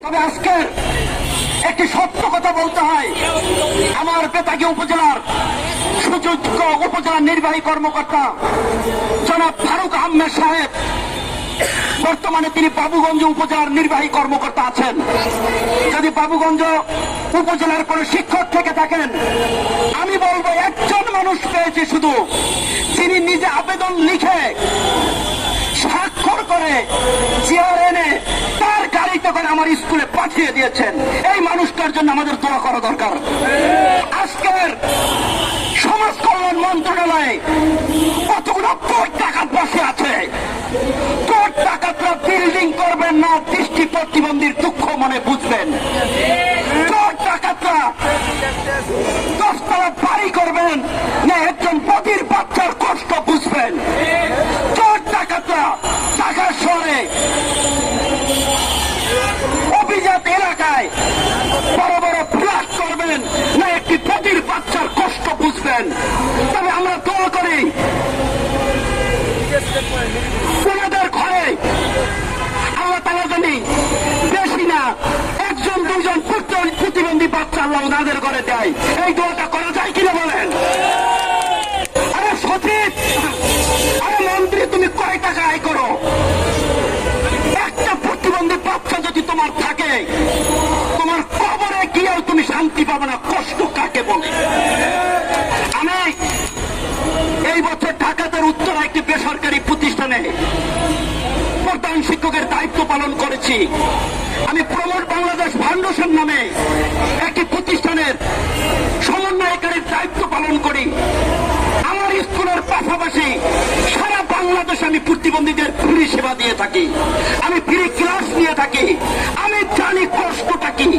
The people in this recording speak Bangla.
তবে আজকের একটি সত্য কথা বলতে হয়, আমার বেতাগী উপজেলার সুযোগ্য উপজেলা নির্বাহী কর্মকর্তা জনাব ফারুক আহমেদ সাহেব, বর্তমানে তিনি বাবুগঞ্জ উপজেলার নির্বাহী কর্মকর্তা আছেন। যদি বাবুগঞ্জ উপজেলার কোন শিক্ষক থেকে থাকেন, আমি বলবো একজন মানুষ পেয়েছে শুধু, যিনি নিজে আবেদন লিখে স্বাক্ষর করে চেয়ার এনে তার গাড়িতে করে আমার স্কুলে পাঠিয়ে দিয়েছেন। এই মানুষটার জন্য আমাদের দোয়া করা দরকার। আজকের সমাজ কল্যাণ মন্ত্রণালয়ে কতগুলো কোটি টাকা বসে আছে। কোটি টাকাটা বিল্ডিং করবেন না, দৃষ্টি প্রতিবন্ধীর দুঃখ মনে বুঝবেন। কোটি টাকাটা 10 তলা বাড়ি করবেন না, একজন বধির বাচ্চার কষ্ট বুঝবেন। কোটি টাকাটা ঢাকা শহরে অভিজাত এলাকায় বড় বড় ফ্ল্যাট করবেন না, একটি বধির বাচ্চার কষ্ট বুঝবেন। তবে আমরা দোয়া করি ওনাদের ঘরে আল্লাহ তাআলা জানি বেশি না একজন দুজন প্রতিবন্ধী বাচ্চা আল্লাহ ওনাদের ঘরে দেয়। এই দোয়াটা করা যায় কিনা বলেন? আরে সচিব, আরে মন্ত্রী, তুমি কয় টাকা আয় করো? একটা প্রতিবন্ধী বাচ্চা যদি তোমার থাকে, তোমার কবরে গিয়েও তুমি শান্তি পাবে না। কষ্ট কাকে বলে? আমি এই বছর ঢাকাতে উত্তরা একটি বেসরকারি প্রতিষ্ঠানে প্রধান শিক্ষকের দায়িত্ব পালন করেছি। আমি প্রমোট বাংলাদেশ ফাউন্ডেশন নামে একটি প্রতিষ্ঠানের সমন্বয়কারীর দায়িত্ব পালন করি। আমার স্কুলের পাশাপাশি সারা বাংলাদেশে আমি প্রতিবন্ধীদের ফ্রি সেবা দিয়ে থাকি, আমি ফ্রি ক্লাস নিয়ে থাকি। আমি জানি কষ্টটা কি।